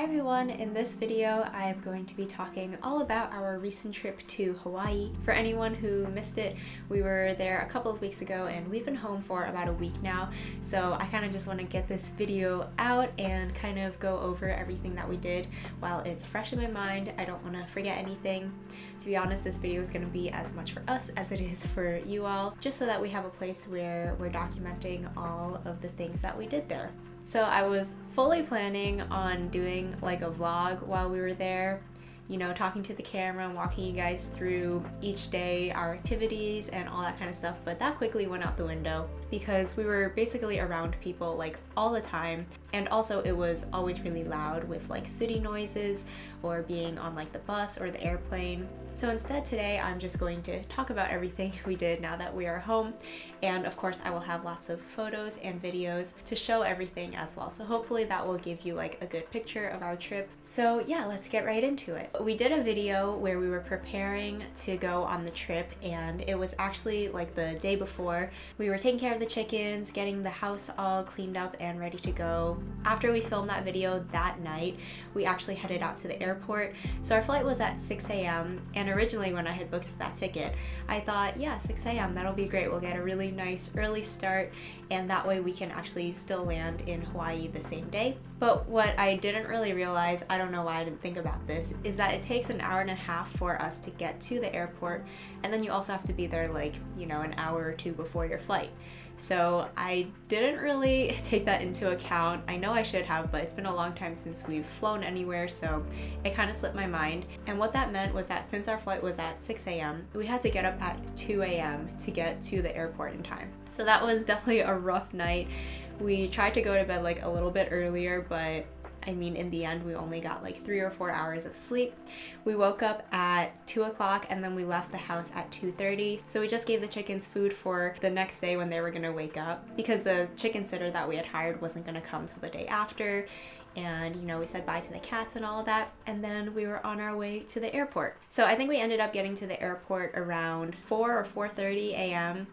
everyone, in this video I am going to be talking all about our recent trip to Hawaii. For anyone who missed it, we were there a couple of weeks ago and we've been home for about a week now, so I kind of just want to get this video out and kind of go over everything that we did while it's fresh in my mind. I don't want to forget anything. To be honest, this video is going to be as much for us as it is for you all, just so that we have a place where we're documenting all of the things that we did there. So I was fully planning on doing like a vlog while we were there, you know, talking to the camera and walking you guys through each day, our activities and all that kind of stuff, but that quickly went out the window because we were basically around people like all the time, and also it was always really loud with like city noises or being on like the bus or the airplane. So instead today I'm just going to talk about everything we did now that we are home, and of course I will have lots of photos and videos to show everything as well, so hopefully that will give you like a good picture of our trip. So yeah, let's get right into it. We did a video where we were preparing to go on the trip, and it was actually like the day before. We were taking care of the chickens, getting the house all cleaned up and ready to go. After we filmed that video that night, we actually headed out to the airport. So our flight was at 6 a.m. and originally when I had booked that ticket, I thought, yeah, 6 a.m. that'll be great. We'll get a really nice early start and that way we can actually still land in Hawaii the same day. But what I didn't really realize, I don't know why I didn't think about this, is that it takes an hour and a half for us to get to the airport, and then you also have to be there like, you know, an hour or two before your flight. So I didn't really take that into account. I know I should have, but it's been a long time since we've flown anywhere, so it kind of slipped my mind. And what that meant was that since our flight was at 6 a.m., we had to get up at 2 a.m. to get to the airport in time. So that was definitely a rough night. We tried to go to bed like a little bit earlier, but I mean, in the end, we only got like 3 or 4 hours of sleep. We woke up at 2 o'clock and then we left the house at 2:30. So we just gave the chickens food for the next day when they were gonna wake up, because the chicken sitter that we had hired wasn't gonna come till the day after. And, you know, we said bye to the cats and all of that, and then we were on our way to the airport. So I think we ended up getting to the airport around 4 or 4:30 a.m.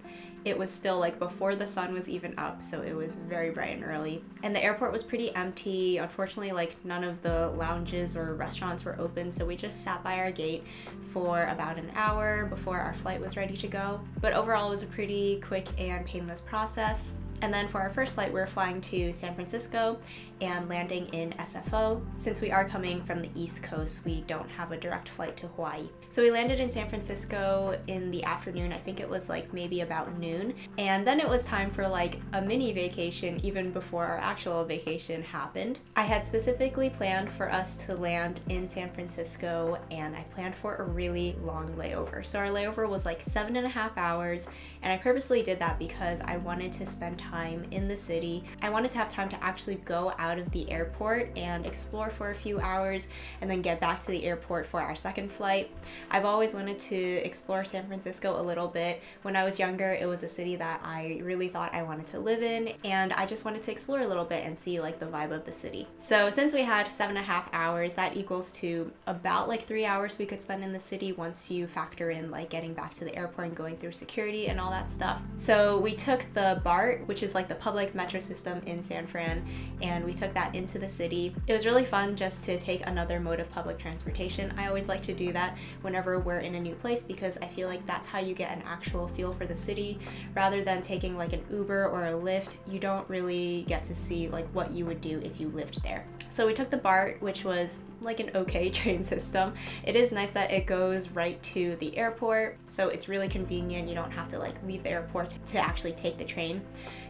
It was still like before the sun was even up, so it was very bright and early. And the airport was pretty empty. Unfortunately, like none of the lounges or restaurants were open, so we just sat by our gate for about an hour before our flight was ready to go. But overall, it was a pretty quick and painless process. And then for our first flight, we're flying to San Francisco and landing in SFO. Since we are coming from the East Coast, we don't have a direct flight to Hawaii. So we landed in San Francisco in the afternoon. I think it was like maybe about noon. And then it was time for like a mini vacation even before our actual vacation happened. I had specifically planned for us to land in San Francisco, and I planned for a really long layover. So our layover was like 7.5 hours, and I purposely did that because I wanted to spend time in the city. I wanted to have time to actually go out of the airport and explore for a few hours and then get back to the airport for our second flight. I've always wanted to explore San Francisco a little bit. When I was younger, it was a city that I really thought I wanted to live in, and I just wanted to explore a little bit and see like the vibe of the city. So since we had 7.5 hours, that equals to about like 3 hours we could spend in the city once you factor in like getting back to the airport and going through security and all that stuff. So we took the BART, which is like the public metro system in San Fran, and we took that into the city. It was really fun just to take another mode of public transportation. I always like to do that whenever we're in a new place because I feel like that's how you get an actual feel for the city. Rather than taking like an Uber or a Lyft, you don't really get to see like what you would do if you lived there. So we took the BART, which was like an okay train system. It is nice that it goes right to the airport, so it's really convenient. You don't have to like leave the airport to actually take the train.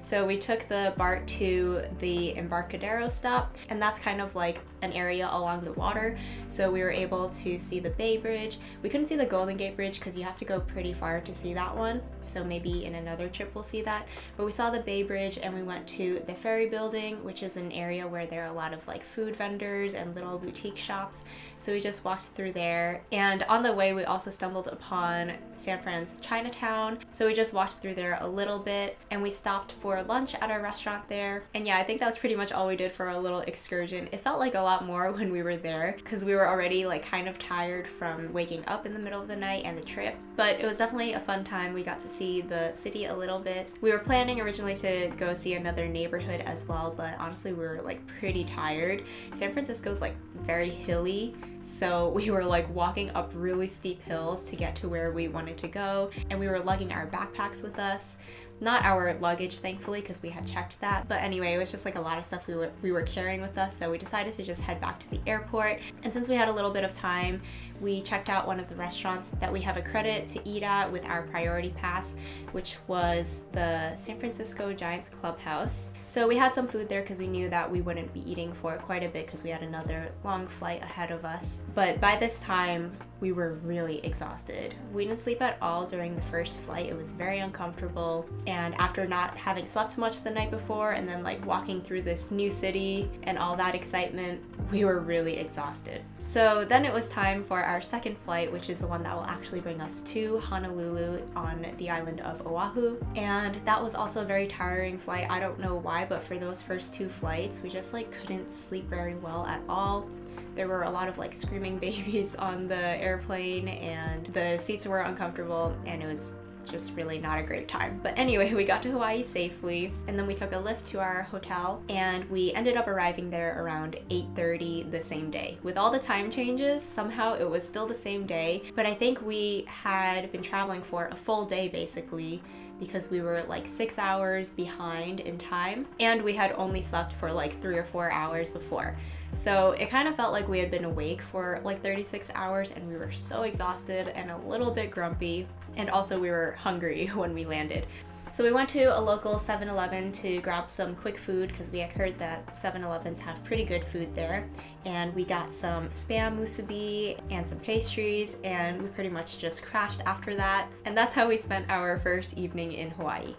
So we took the BART to the Embarcadero stop, and that's kind of like an area along the water. So we were able to see the Bay Bridge. We couldn't see the Golden Gate Bridge because you have to go pretty far to see that one. So maybe in another trip we'll see that. But we saw the Bay Bridge and we went to the Ferry Building, which is an area where there are a lot of like food vendors and little boutique shops. So we just walked through there. And on the way, we also stumbled upon San Fran's Chinatown. So we just walked through there a little bit, and we stopped for for lunch at our restaurant there. And yeah, I think that was pretty much all we did for our little excursion. It felt like a lot more when we were there because we were already like kind of tired from waking up in the middle of the night and the trip. But it was definitely a fun time. We got to see the city a little bit. We were planning originally to go see another neighborhood as well, but honestly we were like pretty tired. San Francisco's like very hilly, so we were like walking up really steep hills to get to where we wanted to go, and we were lugging our backpacks with us. Not our luggage, thankfully, because we had checked that. But anyway, it was just like a lot of stuff we were carrying with us, so we decided to just head back to the airport. And since we had a little bit of time, we checked out one of the restaurants that we have a credit to eat at with our priority pass, which was the San Francisco Giants Clubhouse. So we had some food there because we knew that we wouldn't be eating for quite a bit because we had another long flight ahead of us. But by this time, we were really exhausted. We didn't sleep at all during the first flight. It was very uncomfortable. And after not having slept much the night before and then like walking through this new city and all that excitement, we were really exhausted. So then it was time for our second flight, which is the one that will actually bring us to Honolulu on the island of Oahu. And that was also a very tiring flight. I don't know why, but for those first two flights, we just like couldn't sleep very well at all. There were a lot of like screaming babies on the airplane and the seats were uncomfortable and it was just really not a great time. But anyway, we got to Hawaii safely and then we took a Lyft to our hotel and we ended up arriving there around 8:30 the same day. With all the time changes, somehow it was still the same day, but I think we had been traveling for a full day basically because we were like 6 hours behind in time and we had only slept for like 3 or 4 hours before. So it kind of felt like we had been awake for like 36 hours and we were so exhausted and a little bit grumpy, and also we were hungry when we landed. So we went to a local 7-Eleven to grab some quick food because we had heard that 7-Elevens have pretty good food there. And we got some Spam musubi and some pastries and we pretty much just crashed after that. And that's how we spent our first evening in Hawaii.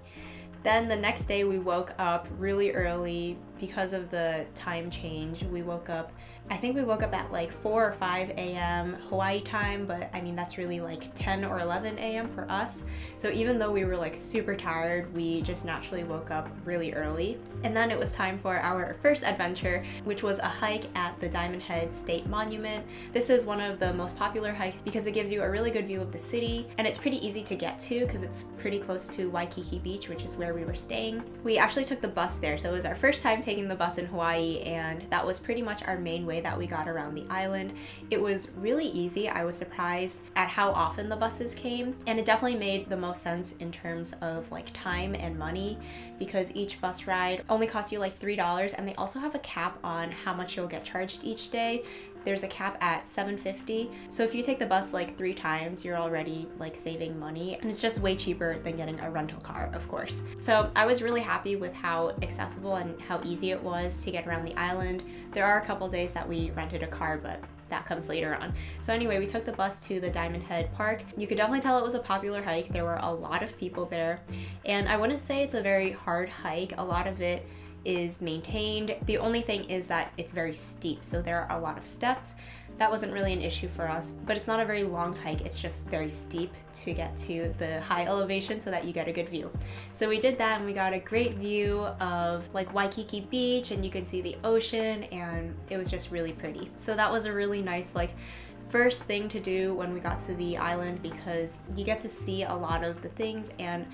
Then the next day we woke up really early because of the time change. We woke up, I think we woke up at like 4 or 5 a.m. Hawaii time, but I mean that's really like 10 or 11 a.m. for us. So even though we were like super tired, we just naturally woke up really early. And then it was time for our first adventure, which was a hike at the Diamond Head State Monument. This is one of the most popular hikes because it gives you a really good view of the city and it's pretty easy to get to because it's pretty close to Waikiki Beach, which is where we were staying. We actually took the bus there, so it was our first time taking the bus in Hawaii and that was pretty much our main way that we got around the island. It was really easy. I was surprised at how often the buses came, and it definitely made the most sense in terms of like time and money because each bus ride only costs you like $3 and they also have a cap on how much you'll get charged each day. There's a cap at $7.50. So if you take the bus like 3 times, you're already like saving money, and it's just way cheaper than getting a rental car, of course. So I was really happy with how accessible and how easy it was to get around the island. There are a couple days that we rented a car, but that comes later on. So anyway, we took the bus to the Diamond Head Park. You could definitely tell it was a popular hike. There were a lot of people there, and I wouldn't say it's a very hard hike. A lot of it is maintained. The only thing is that it's very steep, so there are a lot of steps. That wasn't really an issue for us, but it's not a very long hike. It's just very steep to get to the high elevation so that you get a good view. So we did that and we got a great view of like Waikiki Beach and you could see the ocean and it was just really pretty. So that was a really nice like first thing to do when we got to the island because you get to see a lot of the things, and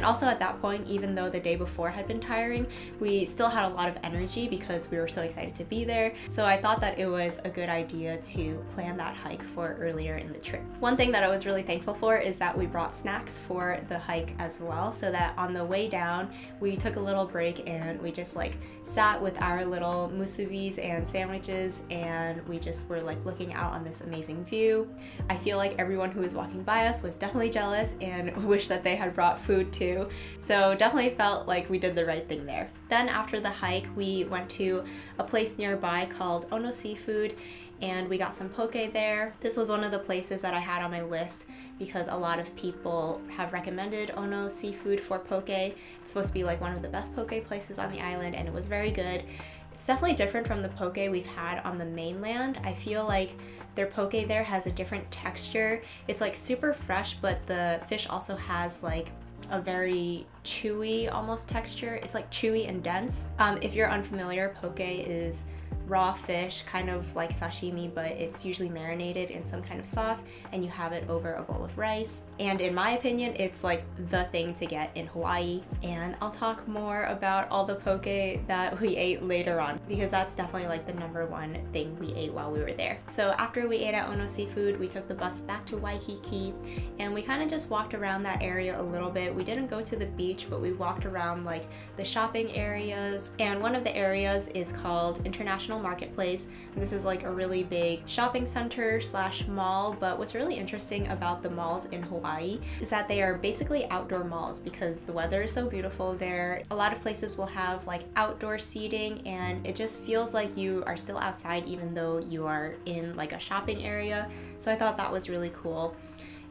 also at that point, even though the day before had been tiring, we still had a lot of energy because we were so excited to be there. So I thought that it was a good idea to plan that hike for earlier in the trip. One thing that I was really thankful for is that we brought snacks for the hike as well, so that on the way down we took a little break and we just like sat with our little musubis and sandwiches and we just were like looking out on this amazing view. I feel like everyone who was walking by us was definitely jealous and wished that they had brought food too. So definitely felt like we did the right thing there. Then after the hike, we went to a place nearby called Ono Seafood and we got some poke there. This was one of the places that I had on my list because a lot of people have recommended Ono Seafood for poke. It's supposed to be like one of the best poke places on the island and it was very good. It's definitely different from the poke we've had on the mainland. I feel like their poke there has a different texture. It's like super fresh, but the fish also has like a very chewy almost texture. It's like chewy and dense. If you're unfamiliar, poke is raw fish, kind of like sashimi, but it's usually marinated in some kind of sauce and you have it over a bowl of rice. And in my opinion, it's like the thing to get in Hawaii. And I'll talk more about all the poke that we ate later on, because that's definitely like the #1 thing we ate while we were there. So after we ate at Ono Seafood, we took the bus back to Waikiki and we kind of just walked around that area a little bit. We didn't go to the beach, but we walked around like the shopping areas. And one of the areas is called International Marketplace. This is like a really big shopping center slash mall, but what's really interesting about the malls in Hawaii is that they are basically outdoor malls because the weather is so beautiful there. A lot of places will have like outdoor seating and it just feels like you are still outside even though you are in like a shopping area. So I thought that was really cool.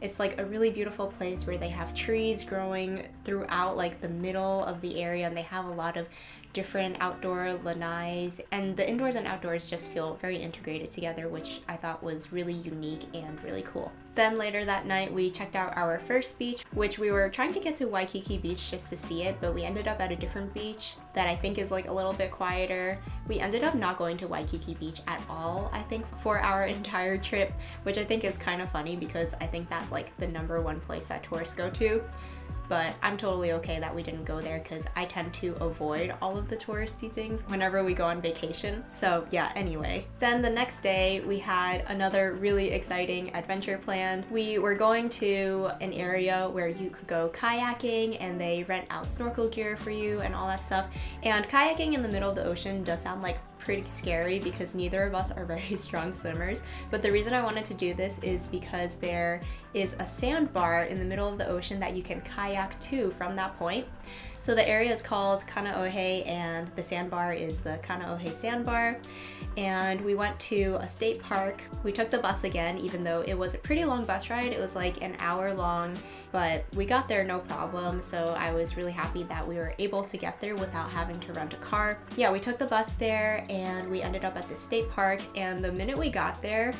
It's like a really beautiful place where they have trees growing throughout like the middle of the area, and they have a lot of different outdoor lanais, and the indoors and outdoors just feel very integrated together, which I thought was really unique and really cool. Then later that night we checked out our first beach, which we were trying to get to Waikiki Beach just to see it, but we ended up at a different beach that I think is like a little bit quieter. We ended up not going to Waikiki Beach at all, I think, for our entire trip, which I think is kind of funny because I think that's like the #1 place that tourists go to. But I'm totally okay that we didn't go there because I tend to avoid all of the touristy things whenever we go on vacation. So yeah, anyway. Then the next day we had another really exciting adventure planned. We were going to an area where you could go kayaking and they rent out snorkel gear for you and all that stuff. And kayaking in the middle of the ocean does sound like pretty scary because neither of us are very strong swimmers, but the reason I wanted to do this is because there is a sandbar in the middle of the ocean that you can kayak to from that point. So the area is called Kaneohe and the sandbar is the Kaneohe Sandbar. And we went to a state park. We took the bus again, even though it was a pretty long bus ride. It was like an hour long, but we got there no problem. So I was really happy that we were able to get there without having to rent a car. Yeah, we took the bus there and we ended up at the state park. And the minute we got there,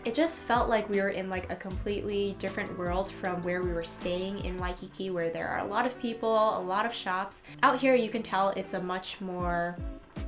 it just felt like we were in like a completely different world from where we were staying in Waikiki, where there are a lot of people, a lot of shops. Out here you can tell it's a much more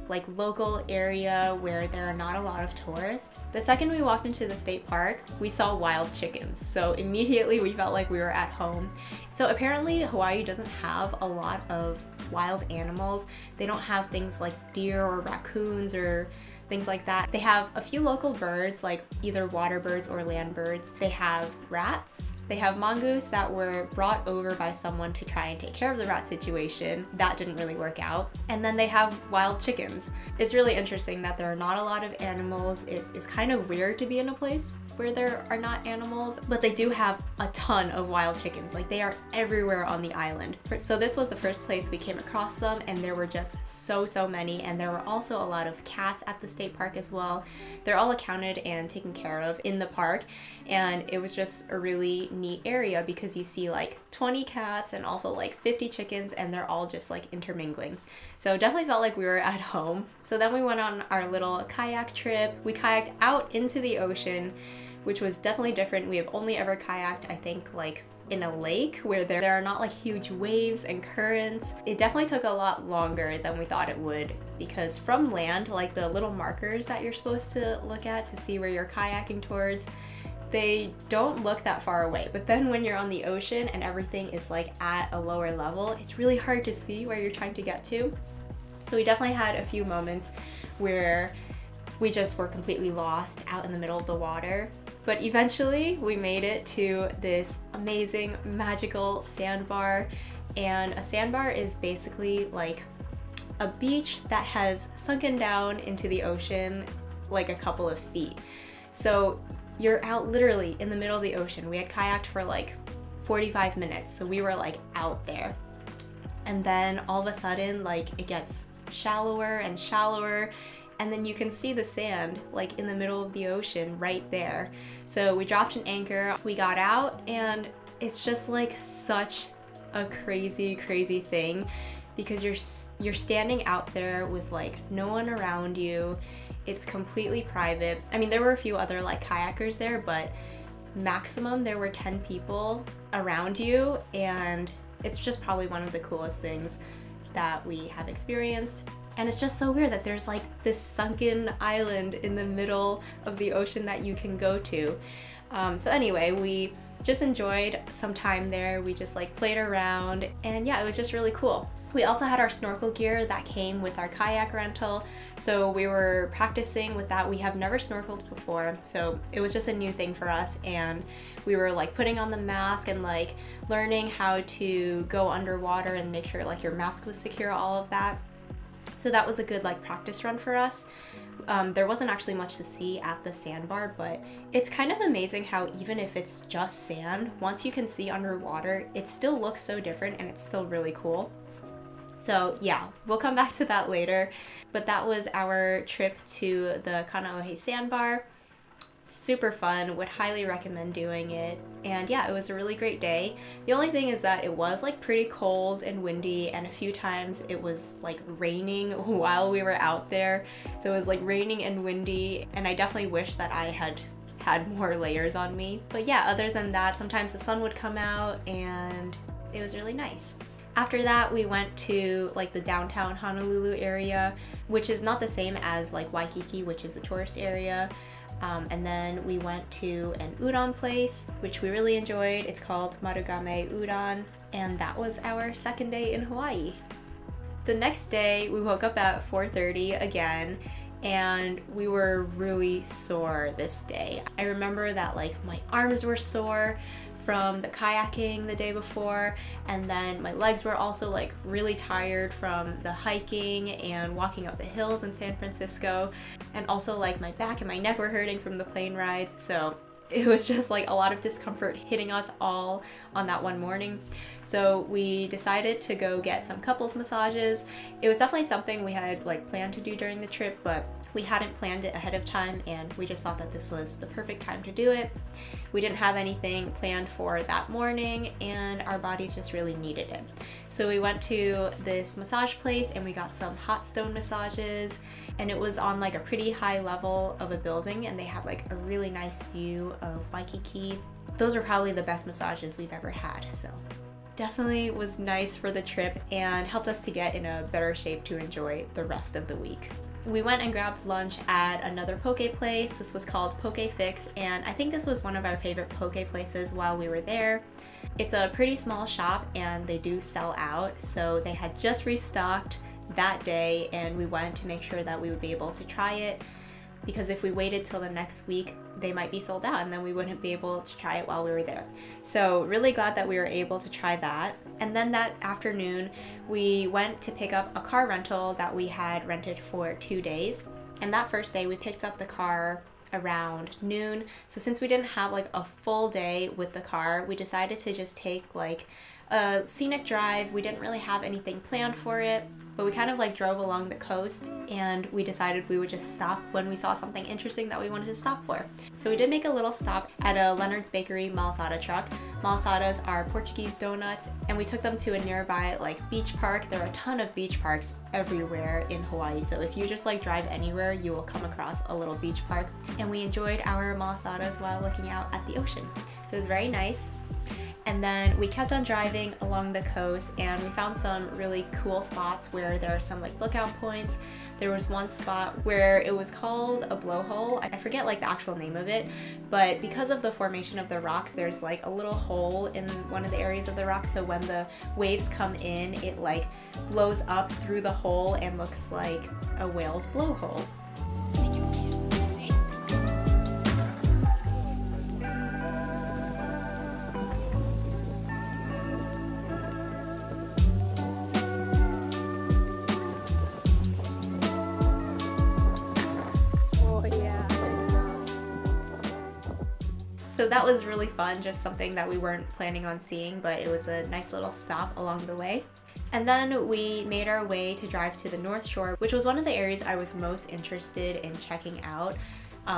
like local area where there are not a lot of tourists. The second we walked into the state park, we saw wild chickens. So immediately we felt like we were at home. So apparently Hawaii doesn't have a lot of wild animals. They don't have things like deer or raccoons or things like that. They have a few local birds, like either water birds or land birds. They have rats. They have mongoose that were brought over by someone to try and take care of the rat situation. That didn't really work out. And then they have wild chickens. It's really interesting that there are not a lot of animals. It is kind of weird to be in a place where there are not animals, but they do have a ton of wild chickens. Like they are everywhere on the island. So this was the first place we came across them, and there were just so many, and there were also a lot of cats at the state park as well. They're all accounted and taken care of in the park, and it was just a really neat area because you see like 20 cats and also like 50 chickens, and they're all just like intermingling. So definitely felt like we were at home. So then we went on our little kayak trip. We kayaked out into the ocean, which was definitely different. We have only ever kayaked, I think, like in a lake where there are not like huge waves and currents. It definitely took a lot longer than we thought it would because from land, like the little markers that you're supposed to look at to see where you're kayaking towards, they don't look that far away. But then when you're on the ocean and everything is like at a lower level, it's really hard to see where you're trying to get to. So we definitely had a few moments where we just were completely lost out in the middle of the water. But eventually we made it to this amazing magical sandbar, and a sandbar is basically like a beach that has sunken down into the ocean like a couple of feet. So you're out literally in the middle of the ocean. We had kayaked for like 45 minutes, so we were like out there. And then all of a sudden, like it gets shallower and shallower, and then you can see the sand like in the middle of the ocean right there. So we dropped an anchor, we got out, and it's just like such a crazy thing because you're standing out there with like no one around you. It's completely private. I mean, there were a few other like kayakers there, but maximum there were 10 people around you, and It's just probably one of the coolest things that we have experienced. And it's just so weird that there's like this sunken island in the middle of the ocean that you can go to. So anyway, we just enjoyed some time there. We just like played around, and yeah, it was just really cool. We also had our snorkel gear that came with our kayak rental, so we were practicing with that. We have never snorkeled before, so it was just a new thing for us, and we were like putting on the mask and like learning how to go underwater and make sure like your mask was secure, all of that. So that was a good like practice run for us. There wasn't actually much to see at the sandbar, but it's kind of amazing how even if it's just sand, once you can see underwater, it still looks so different and it's still really cool. So yeah, we'll come back to that later. But that was our trip to the Kaneohe Sandbar. Super fun, would highly recommend doing it. And yeah, it was a really great day. The only thing is that it was like pretty cold and windy, and a few times it was like raining while we were out there. So it was like raining and windy, and I definitely wish that I had more layers on me. But yeah, other than that, sometimes the sun would come out and it was really nice. After that, we went to like the downtown Honolulu area, which is not the same as like Waikiki, which is the tourist area. And then we went to an udon place, which we really enjoyed. It's called Marugame Udon, and that was our second day in Hawaii. The next day, we woke up at 4:30 again, and we were really sore this day. I remember that like my arms were sore from the kayaking the day before, and then my legs were also like really tired from the hiking and walking up the hills in San Francisco, and also like my back and my neck were hurting from the plane rides. So it was just like a lot of discomfort hitting us all on that one morning. So we decided to go get some couples massages. It was definitely something we had like planned to do during the trip, but we hadn't planned it ahead of time, and we just thought that this was the perfect time to do it. We didn't have anything planned for that morning, and our bodies just really needed it. So we went to this massage place and we got some hot stone massages, and it was on like a pretty high level of a building, and they had like a really nice view of Waikiki. Those were probably the best massages we've ever had, so definitely was nice for the trip and helped us to get in a better shape to enjoy the rest of the week. We went and grabbed lunch at another poke place. This was called Poke Fix, and I think this was one of our favorite poke places while we were there. It's a pretty small shop and they do sell out, so they had just restocked that day, and we went to make sure that we would be able to try it, because if we waited till the next week, they might be sold out and then we wouldn't be able to try it while we were there. So really glad that we were able to try that. And then that afternoon, we went to pick up a car rental that we had rented for 2 days. And that first day, we picked up the car around noon. So since we didn't have like a full day with the car, we decided to just take like a scenic drive. We didn't really have anything planned for it, but we kind of like drove along the coast, and we decided we would just stop when we saw something interesting that we wanted to stop for. So we did make a little stop at a Leonard's Bakery Malasada truck. Malasadas are Portuguese donuts, and we took them to a nearby like beach park. There are a ton of beach parks everywhere in Hawaii, so if you just like drive anywhere, you will come across a little beach park. And we enjoyed our Malasadas while looking out at the ocean. So it was very nice. And then we kept on driving along the coast, and we found some really cool spots where there are some like lookout points. There was one spot where it was called a blowhole. I forget like the actual name of it, but because of the formation of the rocks, there's like a little hole in one of the areas of the rock, so when the waves come in, it like blows up through the hole and looks like a whale's blowhole. So that was really fun, just something that we weren't planning on seeing, but it was a nice little stop along the way. And then we made our way to drive to the North Shore, which was one of the areas I was most interested in checking out.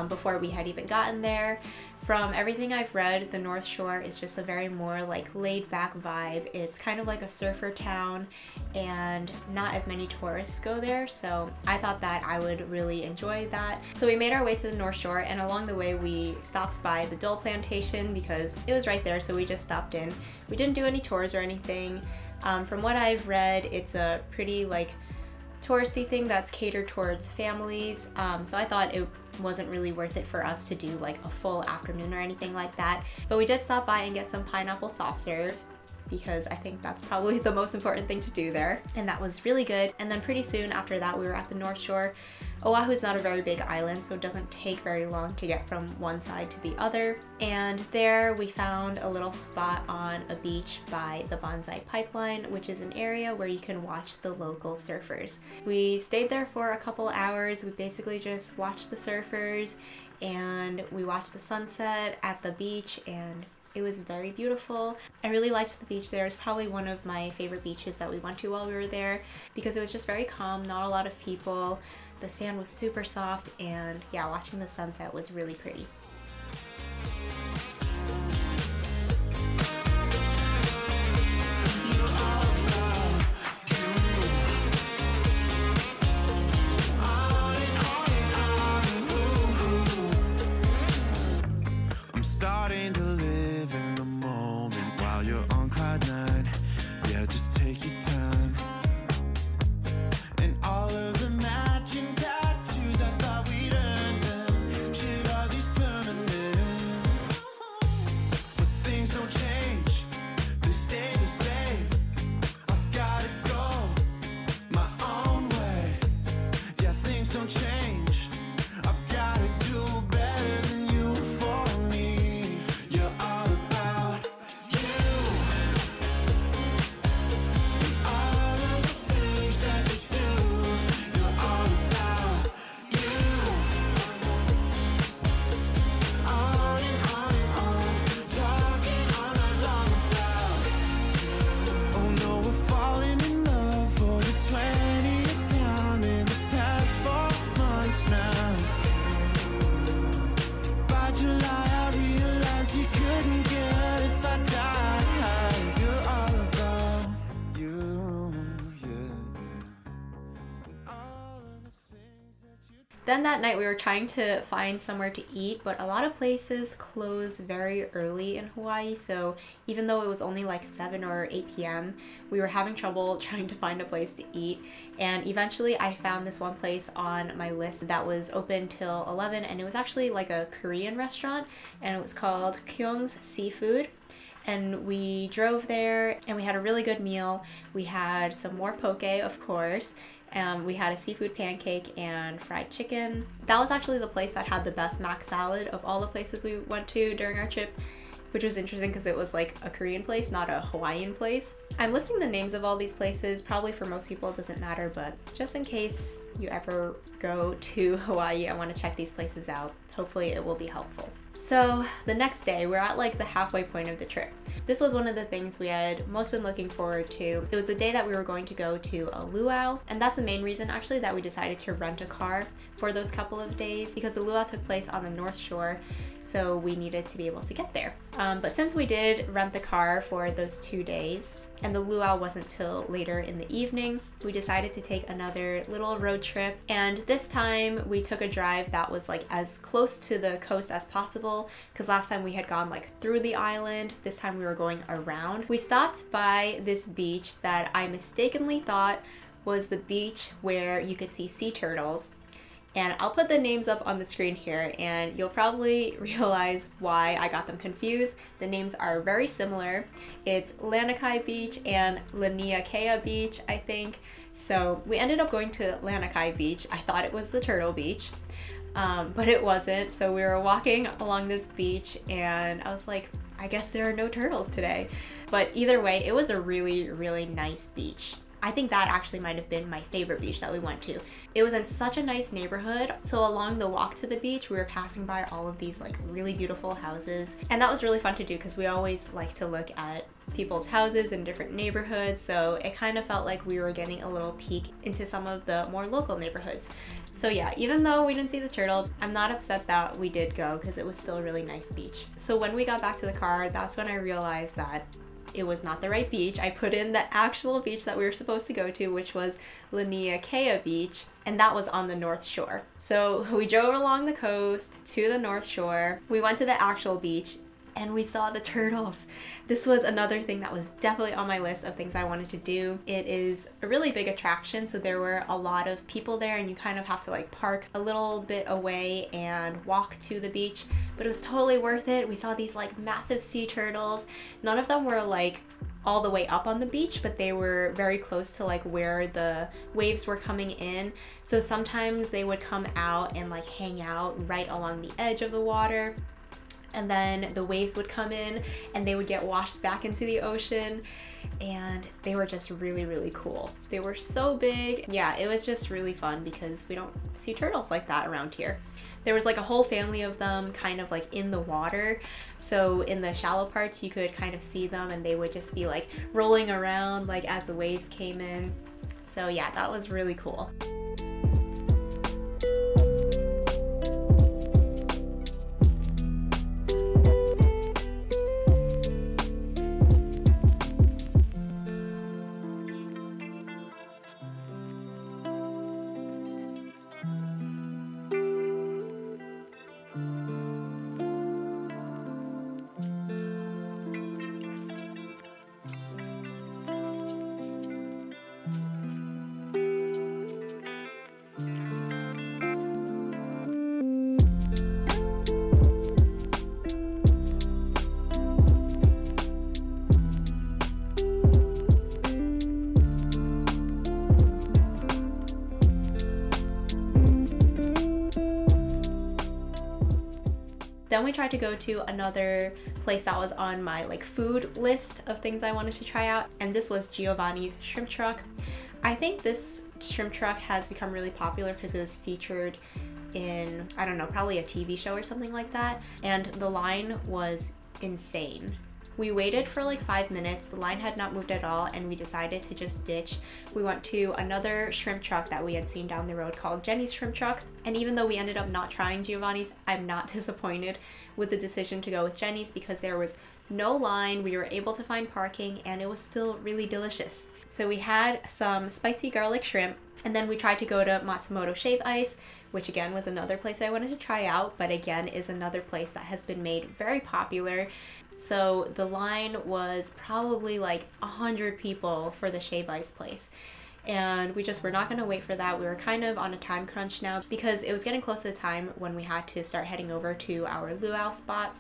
before we had even gotten there. From everything I've read, the North Shore is just a very more like laid back vibe. It's kind of like a surfer town and not as many tourists go there, so I thought that I would really enjoy that. So we made our way to the North Shore, and along the way we stopped by the Dole Plantation because it was right there, so we just stopped in. We didn't do any tours or anything. From what I've read, it's a pretty like touristy thing that's catered towards families, so I thought it wasn't really worth it for us to do like a full afternoon or anything like that. But we did stop by and get some pineapple soft serve because I think that's probably the most important thing to do there, and that was really good. And then pretty soon after that we were at the North Shore. Oahu is not a very big island, so it doesn't take very long to get from one side to the other. And there we found a little spot on a beach by the Bonsai Pipeline, which is an area where you can watch the local surfers. We stayed there for a couple hours. We basically just watched the surfers and we watched the sunset at the beach, and it was very beautiful. I really liked the beach there. It's probably one of my favorite beaches that we went to while we were there because it was just very calm, not a lot of people. The sand was super soft, and yeah, watching the sunset was really pretty. I'm starting to live in the moment while you're on cloud nine. Yeah, just take your time. And all of the matching tattoos, I thought we'd earn them. Shit, are these permanent? But things don't change, they stay the same. I've gotta go my own way. Yeah, things don't change, I've gotta do better than you for me. You're all about you. All of the things that you do, you're all about you. On and on, talking all night long about. Oh no, we're falling in love for the 20th time in the past 4 months now. By July I realized you couldn't get if I died. You're all about you, yeah. All of the things that you Then that night we were trying to find somewhere to eat, but a lot of places close very early in Hawaii, so even though it was only like 7 or 8 p.m., we were having trouble trying to find a place to eat. And eventually I found this one place on my list that was open till 11, and it was actually like a Korean restaurant, and it was called Kaneohe Seafood. And we drove there and we had a really good meal. We had some more poke, of course. We had a seafood pancake and fried chicken. That was actually the place that had the best mac salad of all the places we went to during our trip, which was interesting because it was like a Korean place, not a Hawaiian place. I'm listing the names of all these places. Probably for most people it doesn't matter, but just in case you ever go to Hawaii and want to check these places out, hopefully it will be helpful. So the next day, we're at like the halfway point of the trip. This was one of the things we had most been looking forward to. It was the day that we were going to go to a luau, and that's the main reason actually that we decided to rent a car for those couple of days, because the luau took place on the North Shore, so we needed to be able to get there. But since we did rent the car for those 2 days, and the luau wasn't till later in the evening, we decided to take another little road trip, and this time we took a drive that was like as close to the coast as possible, because last time we had gone like through the island. This time we were going around. We stopped by this beach that I mistakenly thought was the beach where you could see sea turtles. And I'll put the names up on the screen here, and you'll probably realize why I got them confused. The names are very similar. It's Laniakea Beach and Laniakea Beach, I think. So we ended up going to Laniakea Beach. I thought it was the turtle beach, but it wasn't. So we were walking along this beach and I was like, I guess there are no turtles today. But either way, it was a really, really nice beach. I think that actually might have been my favorite beach that we went to. It was in such a nice neighborhood. So along the walk to the beach, we were passing by all of these like really beautiful houses. And that was really fun to do because we always like to look at people's houses in different neighborhoods. So it kind of felt like we were getting a little peek into some of the more local neighborhoods. So yeah, even though we didn't see the turtles, I'm not upset that we did go because it was still a really nice beach. So when we got back to the car, that's when I realized that it was not the right beach. I put in the actual beach that we were supposed to go to, which was Laniakea Beach, and that was on the North Shore. So we drove along the coast to the North Shore. We went to the actual beach and we saw the turtles. This was another thing that was definitely on my list of things I wanted to do. It is a really big attraction, so there were a lot of people there and you kind of have to like park a little bit away and walk to the beach, but it was totally worth it. We saw these like massive sea turtles. None of them were like all the way up on the beach, but they were very close to like where the waves were coming in. So sometimes they would come out and like hang out right along the edge of the water. And then the waves would come in and they would get washed back into the ocean, and they were just really, really cool. They were so big. Yeah, it was just really fun because we don't see turtles like that around here. There was like a whole family of them kind of like in the water. So in the shallow parts, you could kind of see them and they would just be like rolling around like as the waves came in. So yeah, that was really cool. Then we tried to go to another place that was on my like food list of things I wanted to try out, and this was Giovanni's Shrimp Truck. I think this shrimp truck has become really popular because it was featured in, I don't know, probably a TV show or something like that, and the line was insane. We waited for like 5 minutes, the line had not moved at all, and we decided to just ditch. We went to another shrimp truck that we had seen down the road called Jenny's Shrimp Truck, and even though we ended up not trying Giovanni's, I'm not disappointed with the decision to go with Jenny's because there was no line, we were able to find parking, and it was still really delicious. So we had some spicy garlic shrimp, and then we tried to go to Matsumoto Shave Ice, which again was another place I wanted to try out, but again is another place that has been made very popular. So the line was probably like 100 people for the Shave Ice place. And we just were not going to wait for that. We were kind of on a time crunch now because it was getting close to the time when we had to start heading over to our luau spot.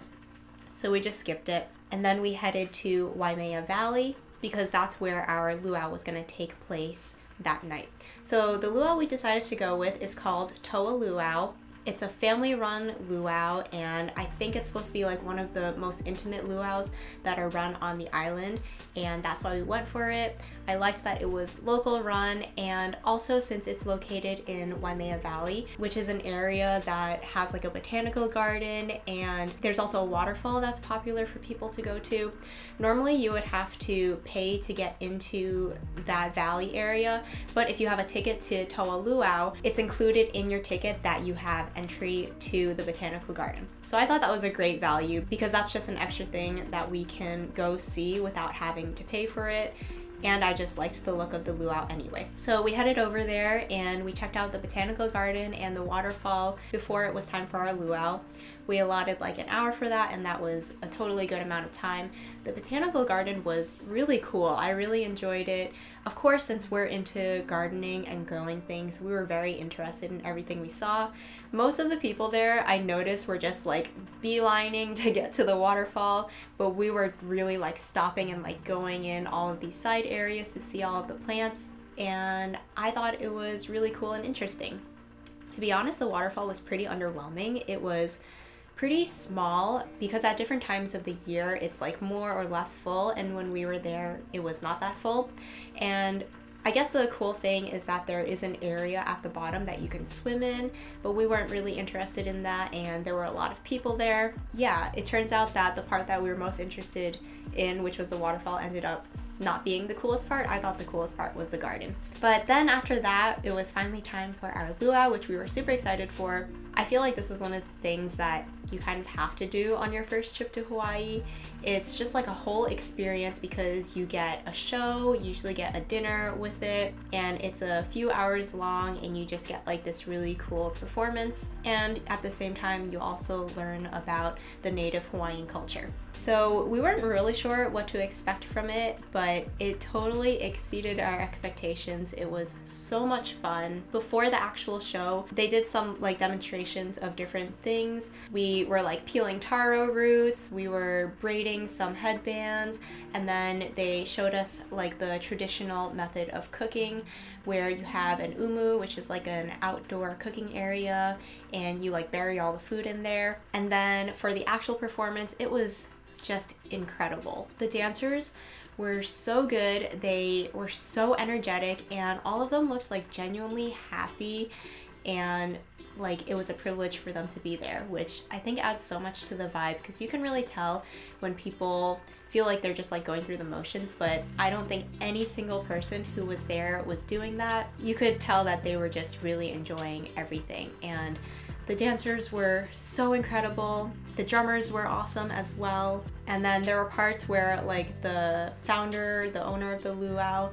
So we just skipped it. And then we headed to Waimea Valley because that's where our luau was going to take place that night. So the luau we decided to go with is called Toa Luau. It's a family-run luau, and I think it's supposed to be like one of the most intimate luaus that are run on the island, and that's why we went for it. I liked that it was local run, and also since it's located in Waimea Valley, which is an area that has like a botanical garden, and there's also a waterfall that's popular for people to go to. Normally you would have to pay to get into that valley area, but if you have a ticket to Toa Luau, it's included in your ticket that you have entry to the botanical garden. So I thought that was a great value because that's just an extra thing that we can go see without having to pay for it. And I just liked the look of the luau anyway. So we headed over there and we checked out the botanical garden and the waterfall before it was time for our luau. We allotted like an hour for that, and that was a totally good amount of time. The botanical garden was really cool. I really enjoyed it. Of course, since we're into gardening and growing things, we were very interested in everything we saw. Most of the people there I noticed were just like beelining to get to the waterfall, but we were really like stopping and like going in all of these side areas to see all of the plants, and I thought it was really cool and interesting. To be honest, the waterfall was pretty underwhelming. It was pretty small because at different times of the year it's like more or less full, and when we were there it was not that full. And I guess the cool thing is that there is an area at the bottom that you can swim in, but we weren't really interested in that, and there were a lot of people there. Yeah, it turns out that the part that we were most interested in, which was the waterfall, ended up not being the coolest part. I thought the coolest part was the garden. But then after that, it was finally time for our luau, which we were super excited for. I feel like this is one of the things that you kind of have to do on your first trip to Hawaii. It's just like a whole experience because you get a show, you usually get a dinner with it, and it's a few hours long, and you just get like this really cool performance. And at the same time, you also learn about the native Hawaiian culture. So we weren't really sure what to expect from it, but it totally exceeded our expectations. It was so much fun. Before the actual show, they did some like demonstrations of different things. We were like peeling taro roots, we were braiding some headbands, and then they showed us like the traditional method of cooking, where you have an umu, which is like an outdoor cooking area, and you like bury all the food in there. And then for the actual performance, it was just incredible. The dancers were so good, they were so energetic, and all of them looked like genuinely happy, and like it was a privilege for them to be there, which I think adds so much to the vibe, because you can really tell when people feel like they're just like going through the motions, but I don't think any single person who was there was doing that. You could tell that they were just really enjoying everything, and the dancers were so incredible. The drummers were awesome as well. And then there were parts where like the founder, the owner of the luau,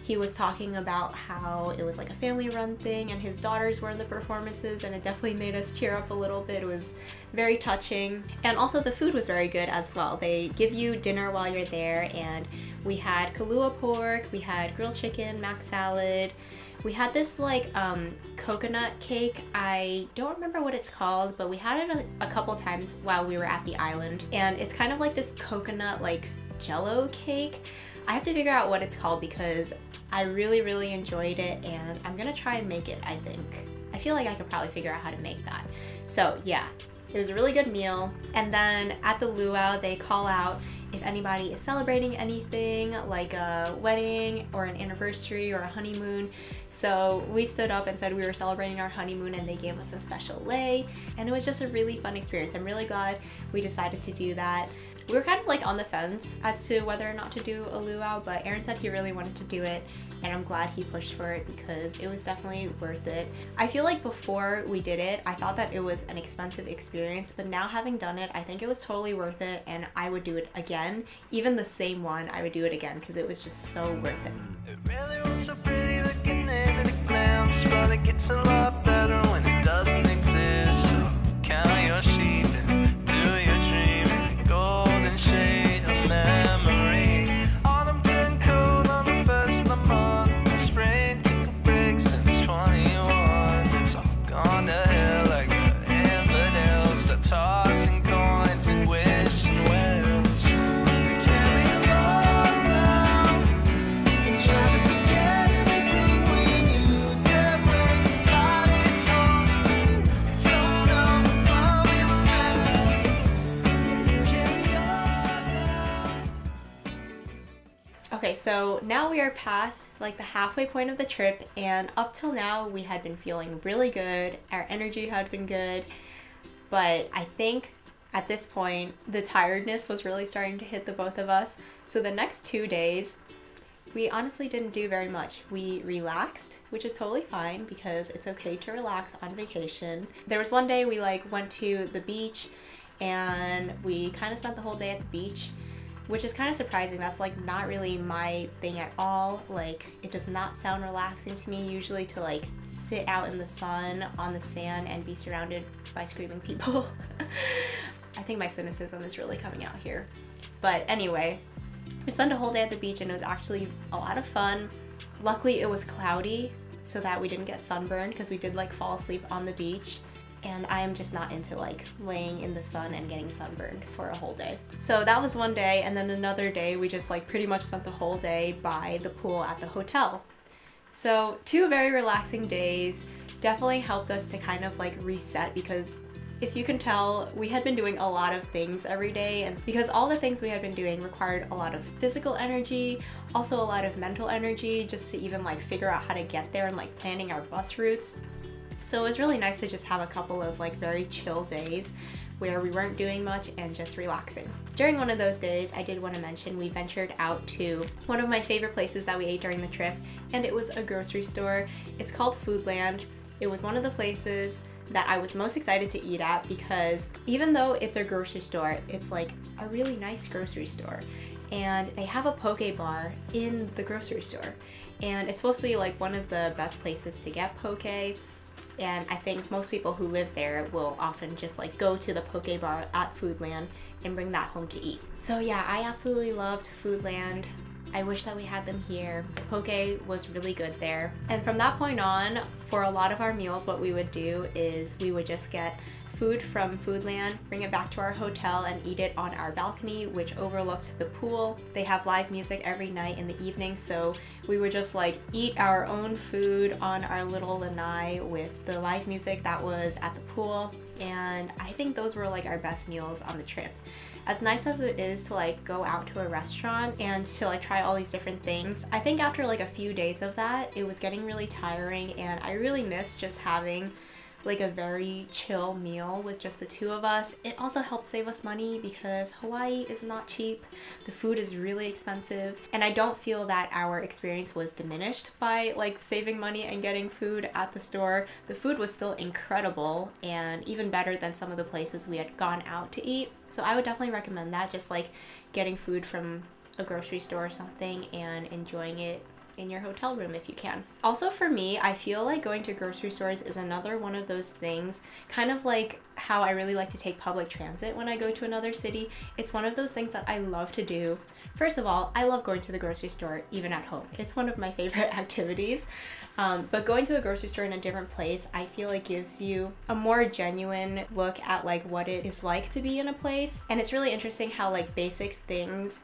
he was talking about how it was like a family-run thing, and his daughters were in the performances, and it definitely made us tear up a little bit. It was very touching. And also the food was very good as well. They give you dinner while you're there, and we had kalua pork, we had grilled chicken, mac salad. We had this like coconut cake. I don't remember what it's called, but we had it a couple times while we were at the island. And it's kind of like this coconut like jello cake. I have to figure out what it's called because I really, really enjoyed it, and I'm gonna try and make it, I think. I feel like I could probably figure out how to make that. So yeah, it was a really good meal. And then at the luau, they call out if anybody is celebrating anything like a wedding or an anniversary or a honeymoon. So we stood up and said we were celebrating our honeymoon, and they gave us a special lei, and it was just a really fun experience. I'm really glad we decided to do that. We were kind of like on the fence as to whether or not to do a luau, but Aaron said he really wanted to do it, and I'm glad he pushed for it because it was definitely worth it. I feel like before we did it, I thought that it was an expensive experience, but now having done it, I think it was totally worth it, and I would do it again. Even the same one, I would do it again because it was just so worth it. It really was so pretty looking at it glance, but it gets a lot better when it doesn't exist. So count your sheep and do your dreaming, golden shade of memory. Autumn turned cold on the first of the month, spring took a break since 21. It's all gone to hell like the infidels, the tossing coins and wishing wells. Okay, so now we are past like the halfway point of the trip, and up till now we had been feeling really good. Our energy had been good, but I think at this point the tiredness was really starting to hit the both of us. So the next 2 days we honestly didn't do very much. We relaxed, which is totally fine because it's okay to relax on vacation. There was one day we like went to the beach, and we kind of spent the whole day at the beach, which is kind of surprising. That's like not really my thing at all. Like, it does not sound relaxing to me usually to like sit out in the sun on the sand and be surrounded by screaming people. I think my cynicism is really coming out here. But anyway, we spent a whole day at the beach, and it was actually a lot of fun. Luckily it was cloudy so that we didn't get sunburned, because we did like fall asleep on the beach. And I am just not into like laying in the sun and getting sunburned for a whole day. So that was one day, and then another day we just like pretty much spent the whole day by the pool at the hotel. So 2 very relaxing days, definitely helped us to kind of like reset, because If you can tell, we had been doing a lot of things every day, and because all the things we had been doing required a lot of physical energy, also a lot of mental energy, just to even like figure out how to get there and like planning our bus routes. So it was really nice to just have a couple of like very chill days where we weren't doing much and just relaxing. During one of those days, I did want to mention we ventured out to one of my favorite places that we ate during the trip, and it was a grocery store. It's called Foodland. It was one of the places that I was most excited to eat at because even though it's a grocery store, it's like a really nice grocery store. And they have a poke bar in the grocery store. And it's supposed to be like one of the best places to get poke. And I think most people who live there will often just like go to the poke bar at Foodland and bring that home to eat. So yeah, I absolutely loved Foodland. I wish that we had them here. The poke was really good there. And from that point on, for a lot of our meals, what we would do is we would just get food from Foodland, bring it back to our hotel and eat it on our balcony, which overlooked the pool. They have live music every night in the evening, so we would just like eat our own food on our little lanai with the live music that was at the pool. And I think those were like our best meals on the trip. As nice as it is to like go out to a restaurant and to like try all these different things, I think after like a few days of that, it was getting really tiring, and I really missed just having like a very chill meal with just the two of us. It also helped save us money because Hawaii is not cheap. The food is really expensive, and I don't feel that our experience was diminished by like saving money and getting food at the store. The food was still incredible and even better than some of the places we had gone out to eat. So I would definitely recommend that, just like getting food from a grocery store or something and enjoying it in your hotel room if you can. Also for me, I feel like going to grocery stores is another one of those things, kind of like how I really like to take public transit when I go to another city. It's one of those things that I love to do. First of all, I love going to the grocery store even at home. It's one of my favorite activities. But going to a grocery store in a different place, I feel like gives you a more genuine look at like what it is like to be in a place. And it's really interesting how like basic things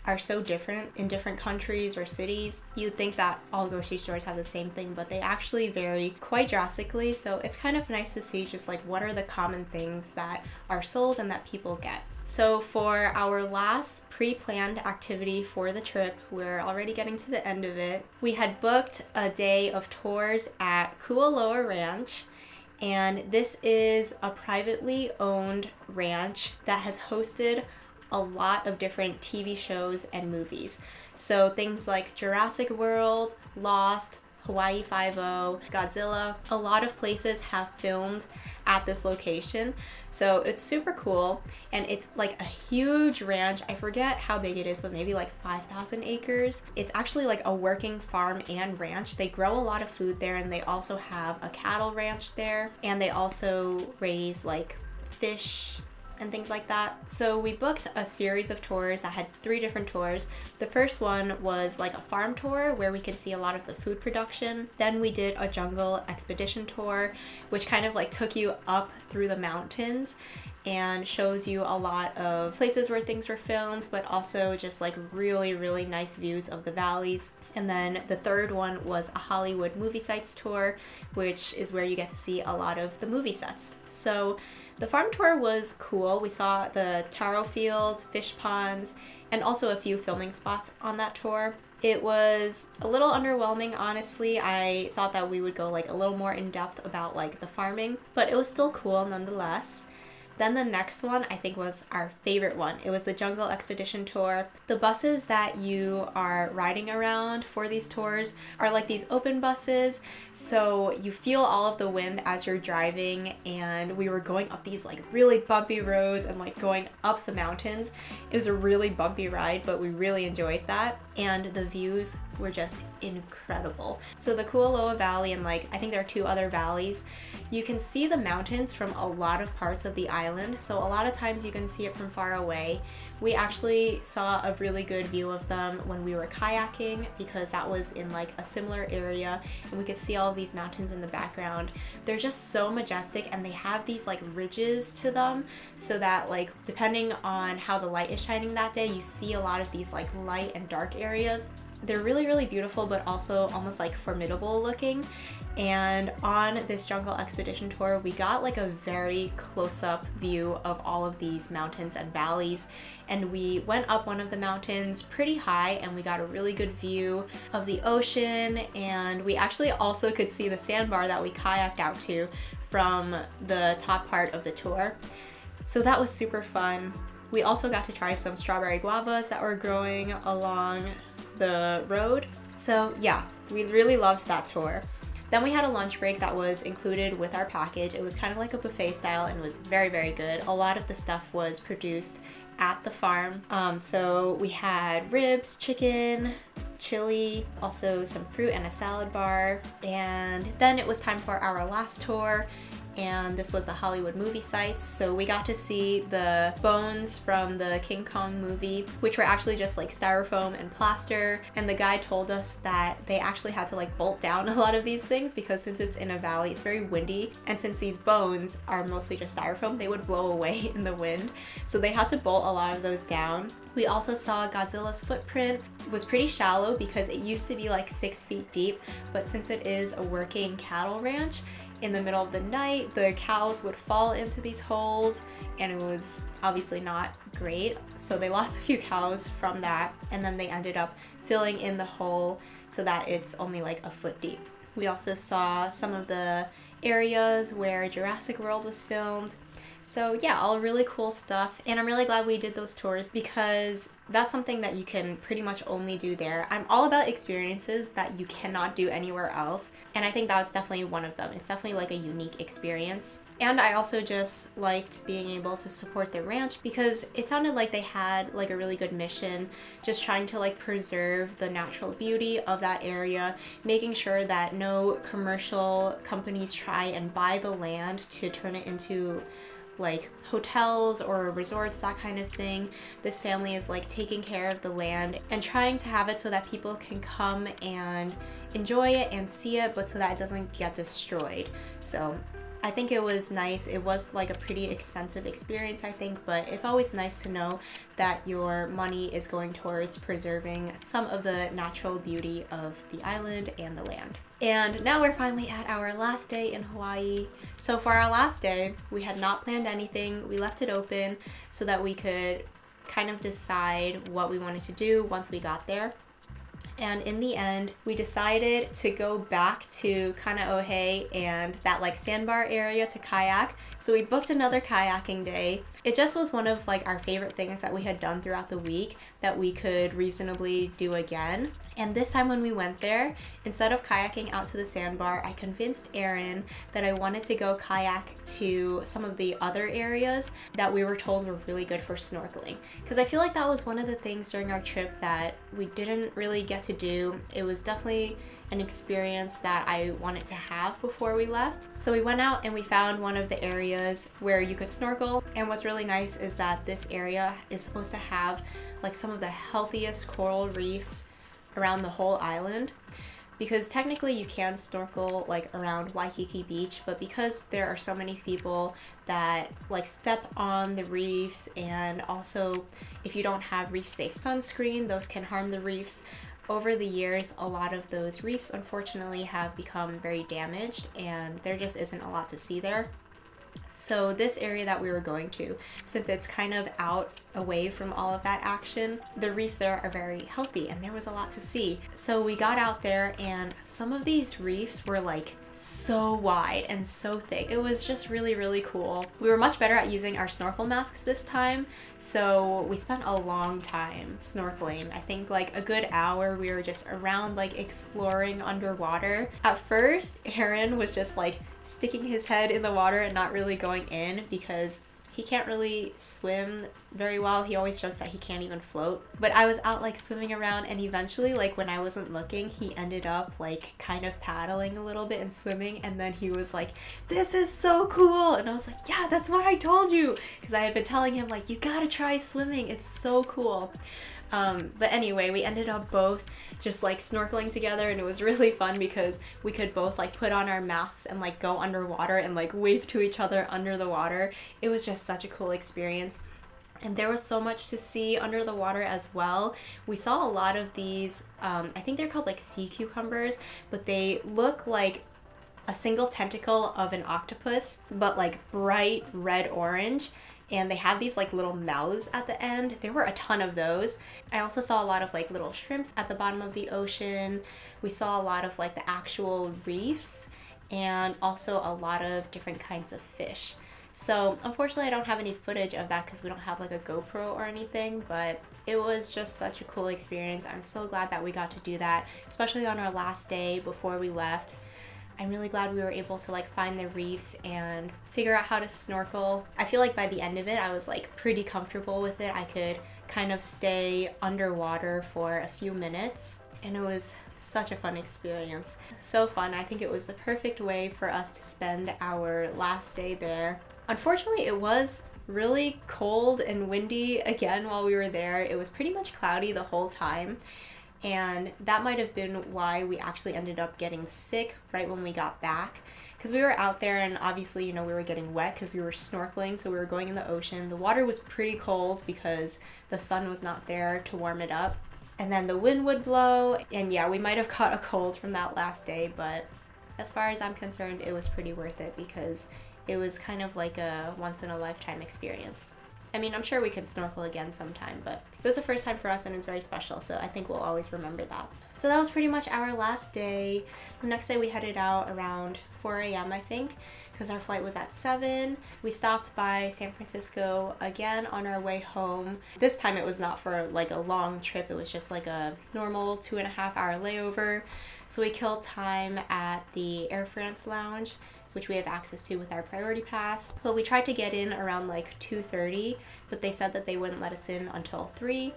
are so different in different countries or cities. You'd think that all grocery stores have the same thing, but they actually vary quite drastically. So it's kind of nice to see just like what are the common things that are sold and that people get. So for our last pre-planned activity for the trip, we're already getting to the end of it. We had booked a day of tours at Kualoa Ranch. And this is a privately owned ranch that has hosted a lot of different TV shows and movies. So things like Jurassic World, Lost, Hawaii Five-0, Godzilla. A lot of places have filmed at this location. So it's super cool, and it's like a huge ranch. I forget how big it is, but maybe like 5,000 acres. It's actually like a working farm and ranch. They grow a lot of food there, and they also have a cattle ranch there, and they also raise like fish and things like that. So we booked a series of tours that had 3 different tours. The first one was like a farm tour where we could see a lot of the food production. Then we did a jungle expedition tour, which kind of like took you up through the mountains and shows you a lot of places where things were filmed, but also just like really, really nice views of the valleys. And then the third one was a Hollywood movie sites tour, which is where you get to see a lot of the movie sets. So the farm tour was cool. We saw the taro fields, fish ponds, and also a few filming spots on that tour. It was a little underwhelming, honestly. I thought that we would go like a little more in depth about like the farming, but it was still cool nonetheless. Then the next one I think was our favorite one. It was the Jungle Expedition Tour. The buses that you are riding around for these tours are like these open buses, so you feel all of the wind as you're driving, and we were going up these like really bumpy roads and like going up the mountains. It was a really bumpy ride, but we really enjoyed that, and the views were just incredible. So the Kualoa Valley, and like I think there are 2 other valleys, you can see the mountains from a lot of parts of the island, so a lot of times you can see it from far away. We actually saw a really good view of them when we were kayaking, because that was in like a similar area, and we could see all of these mountains in the background. They're just so majestic, and they have these like ridges to them, so that like depending on how the light is shining that day, you see a lot of these like light and dark areas. They're really, really beautiful, but also almost like formidable looking. And on this jungle expedition tour, we got like a very close-up view of all of these mountains and valleys. And we went up one of the mountains pretty high and we got a really good view of the ocean. And we actually also could see the sandbar that we kayaked out to from the top part of the tour. So that was super fun. We also got to try some strawberry guavas that were growing along the road. So yeah, we really loved that tour. Then we had a lunch break that was included with our package. It was kind of like a buffet style and was very, very good. A lot of the stuff was produced at the farm. So we had ribs, chicken, chili, also some fruit and a salad bar. And then it was time for our last tour. And this was the Hollywood movie sites. So we got to see the bones from the King Kong movie, which were actually just like styrofoam and plaster. And the guy told us that they actually had to like bolt down a lot of these things because since it's in a valley, it's very windy. And since these bones are mostly just styrofoam, they would blow away in the wind. So they had to bolt a lot of those down. We also saw Godzilla's footprint. It was pretty shallow because it used to be like 6 feet deep, but since it is a working cattle ranch, in the middle of the night, the cows would fall into these holes and it was obviously not great. So they lost a few cows from that and then they ended up filling in the hole so that it's only like a foot deep. We also saw some of the areas where Jurassic World was filmed. So yeah, all really cool stuff. And I'm really glad we did those tours because that's something that you can pretty much only do there. I'm all about experiences that you cannot do anywhere else. And I think that was definitely one of them. It's definitely like a unique experience. And I also just liked being able to support the ranch because it sounded like they had like a really good mission, just trying to like preserve the natural beauty of that area, making sure that no commercial companies try and buy the land to turn it into like hotels or resorts, that kind of thing. This family is like taking care of the land and trying to have it so that people can come and enjoy it and see it, but so that it doesn't get destroyed. So I think it was nice. It was like a pretty expensive experience, I think, but it's always nice to know that your money is going towards preserving some of the natural beauty of the island and the land. And now we're finally at our last day in Hawaii. So for our last day, we had not planned anything. We left it open so that we could kind of decide what we wanted to do once we got there. And in the end, we decided to go back to Kaneohe and that like sandbar area to kayak. So we booked another kayaking day. It just was one of like our favorite things that we had done throughout the week that we could reasonably do again. And this time when we went there, instead of kayaking out to the sandbar, I convinced Aaron that I wanted to go kayak to some of the other areas that we were told were really good for snorkeling. Because I feel like that was one of the things during our trip that we didn't really get to do. It was definitely an experience that I wanted to have before we left. So we went out and we found one of the areas where you could snorkel. And what's really nice is that this area is supposed to have like some of the healthiest coral reefs around the whole island. Because technically you can snorkel like around Waikiki Beach, but because there are so many people that like step on the reefs, and also if you don't have reef safe sunscreen, those can harm the reefs. Over the years, a lot of those reefs unfortunately have become very damaged and there just isn't a lot to see there. So this area that we were going to, since it's kind of out away from all of that action, the reefs there are very healthy and there was a lot to see. So we got out there and some of these reefs were like so wide and so thick. It was just really, really cool. We were much better at using our snorkel masks this time, so we spent a long time snorkeling. I think like a good hour. We were just around like exploring underwater. At first, Aaron was just like sticking his head in the water and not really going in because he can't really swim very well. He always jokes that he can't even float. But I was out like swimming around, and eventually like when I wasn't looking, he ended up like kind of paddling a little bit and swimming, and then he was like, "This is so cool." And I was like, "Yeah, that's what I told you." Because I had been telling him like, "You gotta try swimming, it's so cool." But anyway, we ended up both just like snorkeling together, and it was really fun because we could both like put on our masks and like go underwater and like wave to each other under the water. It was just such a cool experience. And there was so much to see under the water as well. We saw a lot of these, I think they're called like sea cucumbers, but they look like a single tentacle of an octopus, but like bright red orange. And they have these like little mouths at the end. There were a ton of those. I also saw a lot of like little shrimps at the bottom of the ocean. We saw a lot of like the actual reefs and also a lot of different kinds of fish. So unfortunately I don't have any footage of that because we don't have like a GoPro or anything, but it was just such a cool experience. I'm so glad that we got to do that, especially on our last day before we left. I'm really glad we were able to like find the reefs and figure out how to snorkel. I feel like by the end of it, I was like pretty comfortable with it. I could kind of stay underwater for a few minutes, and it was such a fun experience. So fun. I think it was the perfect way for us to spend our last day there. Unfortunately, it was really cold and windy again while we were there. It was pretty much cloudy the whole time. And that might have been why we actually ended up getting sick right when we got back, because we were out there and obviously, you know, we were getting wet because we were snorkeling, so we were going in the ocean. The water was pretty cold because the sun was not there to warm it up, and then the wind would blow, and yeah, we might have caught a cold from that last day, but as far as I'm concerned, it was pretty worth it because it was kind of like a once-in-a-lifetime experience. I mean, I'm sure we could snorkel again sometime, but it was the first time for us and it was very special, so I think we'll always remember that. So that was pretty much our last day. The next day we headed out around 4 a.m. I think, because our flight was at 7. We stopped by San Francisco again on our way home. This time it was not for like a long trip, it was just like a normal 2.5-hour layover. So we killed time at the Air France Lounge, which we have access to with our priority pass. But we tried to get in around like 2:30, but they said that they wouldn't let us in until 3.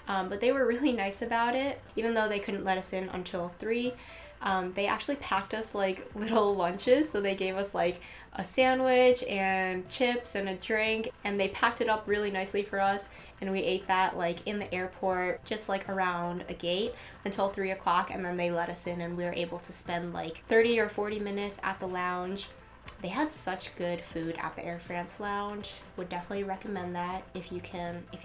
But they were really nice about it. Even though they couldn't let us in until 3, they actually packed us like little lunches. So they gave us like a sandwich and chips and a drink, and they packed it up really nicely for us, and we ate that like in the airport, just like around a gate until 3 o'clock, and then they let us in and we were able to spend like 30 or 40 minutes at the lounge. They had such good food at the Air France Lounge. Would definitely recommend that if you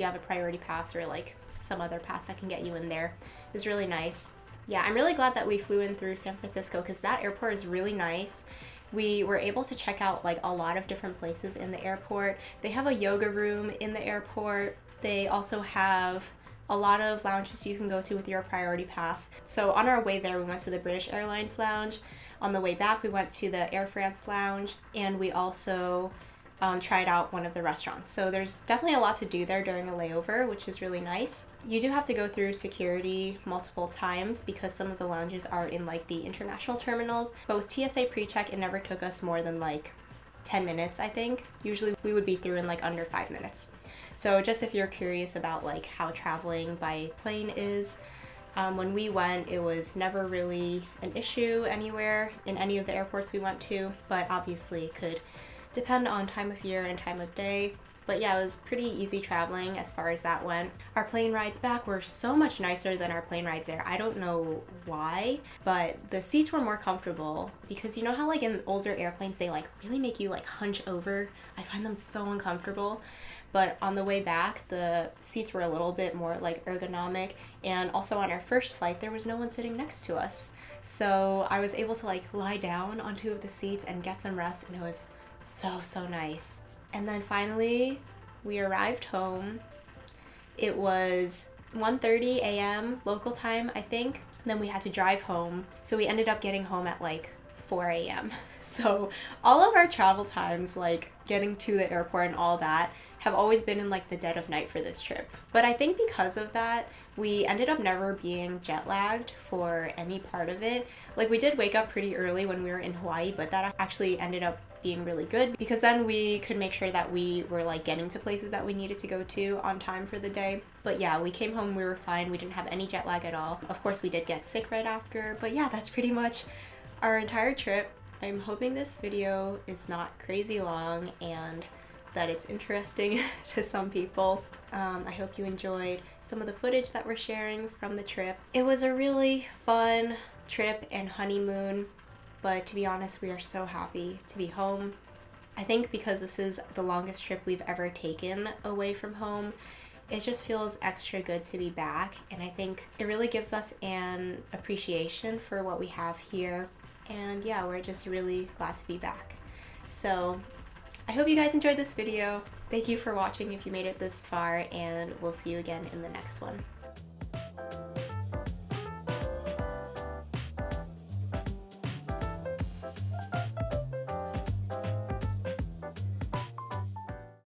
have a priority pass or like some other pass that can get you in there. It was really nice. Yeah, I'm really glad that we flew in through San Francisco because that airport is really nice. We were able to check out like a lot of different places in the airport. They have a yoga room in the airport. They also have a lot of lounges you can go to with your priority pass. So on our way there, we went to the British Airlines Lounge. On the way back, we went to the Air France Lounge, and we also tried out one of the restaurants. So there's definitely a lot to do there during a layover, which is really nice. You do have to go through security multiple times because some of the lounges are in like the international terminals. But with TSA pre-check, it never took us more than like 10 minutes, I think. Usually we would be through in like under 5 minutes. So just if you're curious about like how traveling by plane is, when we went, it was never really an issue anywhere in any of the airports we went to, but obviously it could depend on time of year and time of day. But yeah, it was pretty easy traveling as far as that went. Our plane rides back were so much nicer than our plane rides there. I don't know why, but the seats were more comfortable because you know how like in older airplanes they like really make you like hunch over? I find them so uncomfortable. But on the way back, the seats were a little bit more like ergonomic, and also on our first flight there was no one sitting next to us. So I was able to like lie down on 2 of the seats and get some rest, and it was so nice. And then finally we arrived home. It was 1:30 a.m. local time, I think. Then we had to drive home, so we ended up getting home at like 4 a.m. So all of our travel times, like getting to the airport and all that, have always been in like the dead of night for this trip. But I think because of that, we ended up never being jet lagged for any part of it. Like we did wake up pretty early when we were in Hawaii, but that actually ended up being really good because then we could make sure that we were like getting to places that we needed to go to on time for the day. But yeah, we came home, we were fine, we didn't have any jet lag at all. Of course we did get sick right after, but yeah, that's pretty much our entire trip. I'm hoping this video is not crazy long and that it's interesting to some people. I hope you enjoyed some of the footage that we're sharing from the trip. It was a really fun trip and honeymoon, but to be honest, we are so happy to be home. I think because this is the longest trip we've ever taken away from home, it just feels extra good to be back, and I think it really gives us an appreciation for what we have here, and yeah, we're just really glad to be back. So I hope you guys enjoyed this video. Thank you for watching if you made it this far, and we'll see you again in the next one.